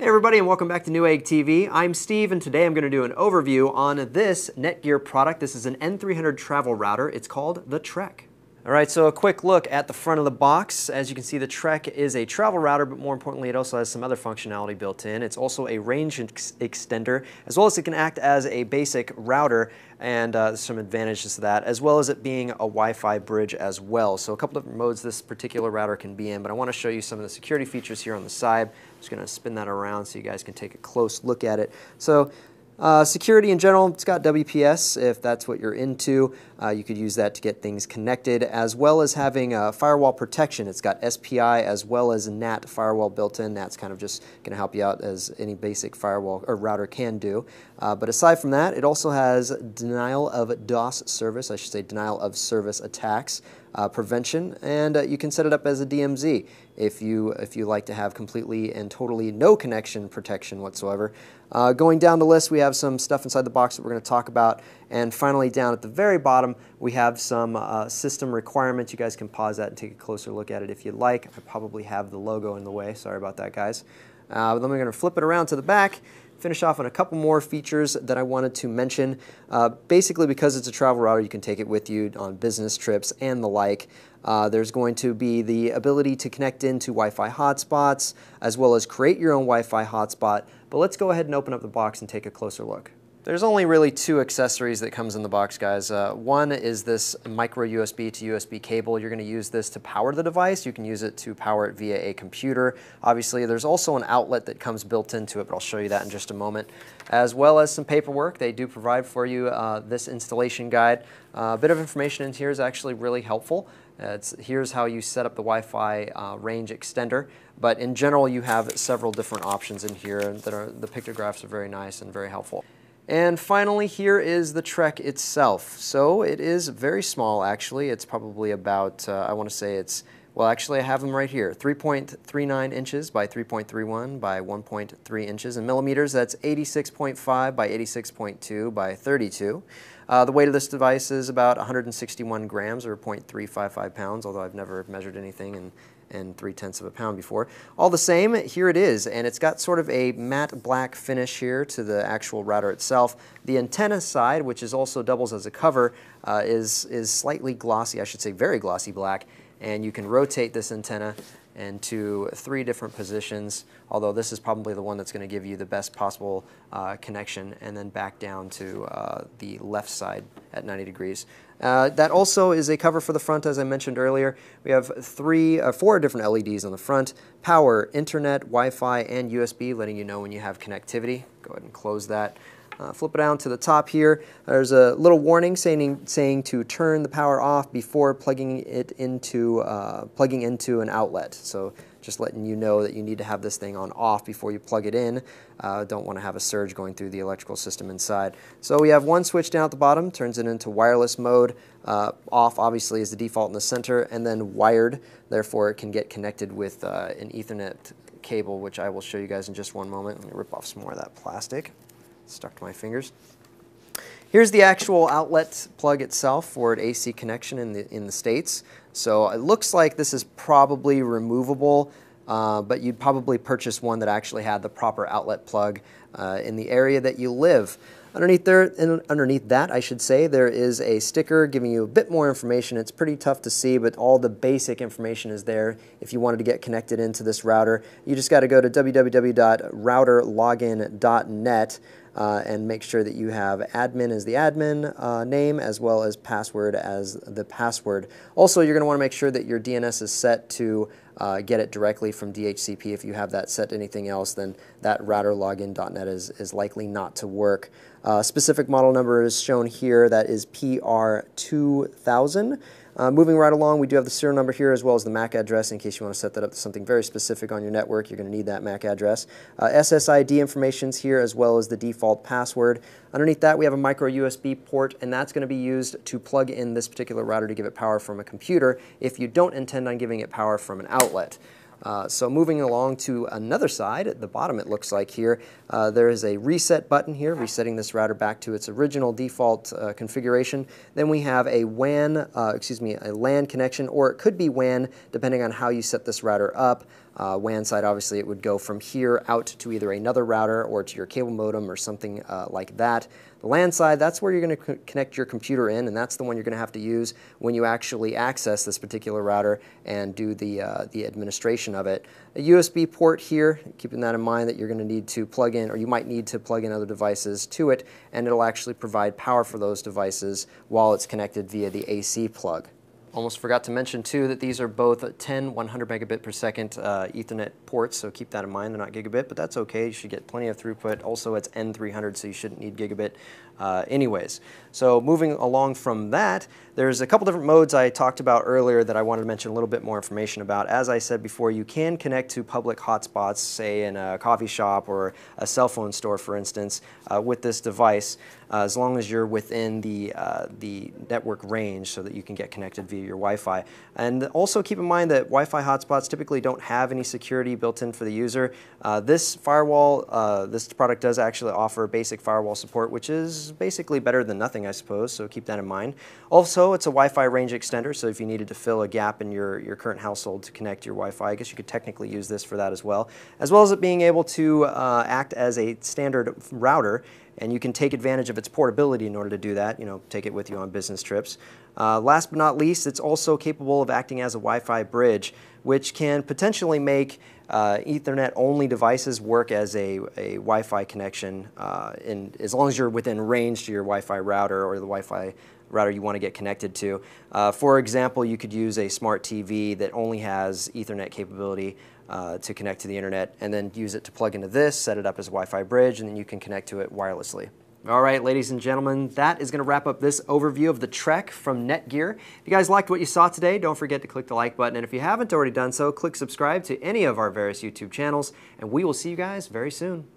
Hey everybody, and welcome back to Newegg TV. I'm Steve, and today I'm going to do an overview on this Netgear product. This is an N300 travel router. It's called the Trek. Alright, so a quick look at the front of the box. As you can see, the Trek is a travel router, but more importantly, it also has some other functionality built in. It's also a range extender, as well as it can act as a basic router, and there's some advantages to that, as well as it being a Wi-Fi bridge as well. So a couple different modes this particular router can be in, but I want to show you some of the security features here on the side. I'm just going to spin that around so you guys can take a close look at it. So security in general, it's got WPS if that's what you're into. You could use that to get things connected, as well as having firewall protection. It's got SPI as well as NAT firewall built in. NAT's kind of just going to help you out as any basic firewall or router can do. But aside from that, it also has denial of DOS service, I should say denial of service attacks, prevention, and you can set it up as a DMZ if you like to have completely and totally no connection protection whatsoever. Going down the list, we have some stuff inside the box that we're going to talk about, and finally down at the very bottom we have some system requirements. You guys can pause that and take a closer look at it if you'd like. I probably have the logo in the way, sorry about that guys. But then we're going to flip it around to the back, finish off on a couple more features that I wanted to mention. Basically, because it's a travel router, you can take it with you on business trips and the like. There's going to be the ability to connect into Wi-Fi hotspots, as well as create your own Wi-Fi hotspot. But let's go ahead and open up the box and take a closer look. There's only really two accessories that comes in the box, guys. One is this micro USB to USB cable. You're going to use this to power the device. You can use it to power it via a computer. Obviously, there's also an outlet that comes built into it, but I'll show you that in just a moment. As well as some paperwork. They do provide for you this installation guide. A bit of information in here is actually really helpful. Here's how you set up the Wi-Fi range extender, but in general you have several different options in here that the pictographs are very nice and very helpful. And finally, here is the Trek itself. So it is very small, actually. It's probably about, I want to say it's, well, actually I have them right here, 3.39 inches by 3.31 by 1.3 inches. In millimeters, that's 86.5 by 86.2 by 32. The weight of this device is about 161 grams, or 0.355 pounds, although I've never measured anything in 0.3 of a pound before. All the same, here it is, and it's got sort of a matte black finish here to the actual router itself. The antenna side, which is also doubles as a cover, is slightly glossy, I should say very glossy black, and you can rotate this antenna into 3 different positions, although this is probably the one that's going to give you the best possible connection, and then back down to the left side at 90 degrees. That also is a cover for the front, as I mentioned earlier. We have 4 different LEDs on the front: power, internet, Wi-Fi, and USB, letting you know when you have connectivity. Go ahead and close that. Flip it down to the top here. There's a little warning saying to turn the power off before plugging into an outlet. So just letting you know that you need to have this thing on off before you plug it in. Don't want to have a surge going through the electrical system inside. So we have one switch down at the bottom, turns it into wireless mode. Off obviously is the default in the center, and then wired. Therefore it can get connected with an Ethernet cable, which I will show you guys in just one moment. Let me rip off some more of that plastic. Stuck to my fingers. Here's the actual outlet plug itself for an AC connection in the States. So it looks like this is probably removable, but you'd probably purchase one that actually had the proper outlet plug in the area that you live. Underneath that, I should say, there is a sticker giving you a bit more information. It's pretty tough to see, but all the basic information is there. If you wanted to get connected into this router, you just got to go to www.routerlogin.net and make sure that you have admin as the admin name, as well as password as the password. Also, you're going to want to make sure that your DNS is set to get it directly from DHCP. If you have that set to anything else, then that routerlogin.net is likely not to work. Specific model number is shown here. That is PR2000. Moving right along, we do have the serial number here, as well as the MAC address in case you want to set that up to something very specific on your network. You're going to need that MAC address. SSID information's here, as well as the default password. Underneath that, we have a micro USB port, and that's going to be used to plug in this particular router to give it power from a computer if you don't intend on giving it power from an outlet. So moving along to another side, at the bottom it looks like here, there is a reset button here, resetting this router back to its original default configuration. Then we have a a LAN connection, or it could be WAN depending on how you set this router up. WAN side, obviously, it would go from here out to either another router or to your cable modem or something like that. The LAN side, that's where you're going to connect your computer in, and that's the one you're going to have to use when you actually access this particular router and do the administration of it. A USB port here, keeping that in mind that you're going to need to plug in, or you might need to plug in other devices to it, and it'll actually provide power for those devices while it's connected via the AC plug. Almost forgot to mention too that these are both 10 100 megabit per second Ethernet ports, so keep that in mind. They're not gigabit, but that's okay. You should get plenty of throughput. Also, it's N300, so you shouldn't need gigabit anyways. So moving along from that, there's a couple different modes I talked about earlier that I wanted to mention a little bit more information about. As I said before, you can connect to public hotspots, say in a coffee shop or a cell phone store, for instance, with this device, as long as you're within the network range so that you can get connected via your Wi-Fi. And also keep in mind that Wi-Fi hotspots typically don't have any security built in for the user. This firewall, this product does actually offer basic firewall support, which is basically better than nothing, I suppose, so keep that in mind. Also, it's a Wi-Fi range extender, so if you needed to fill a gap in your current household to connect your Wi-Fi, I guess you could technically use this for that as well as it being able to act as a standard router, and you can take advantage of its portability in order to do that, take it with you on business trips. Last but not least, it's also capable of acting as a Wi-Fi bridge, which can potentially make Ethernet-only devices work as a Wi-Fi connection as long as you're within range to your Wi-Fi router or the Wi-Fi router you want to get connected to. For example, you could use a smart TV that only has Ethernet capability to connect to the internet, and then use it to plug into this, set it up as a Wi-Fi bridge, and then you can connect to it wirelessly. All right, ladies and gentlemen, that is going to wrap up this overview of the Trek from Netgear. If you guys liked what you saw today, don't forget to click the like button, and if you haven't already done so, click subscribe to any of our various YouTube channels, and we will see you guys very soon.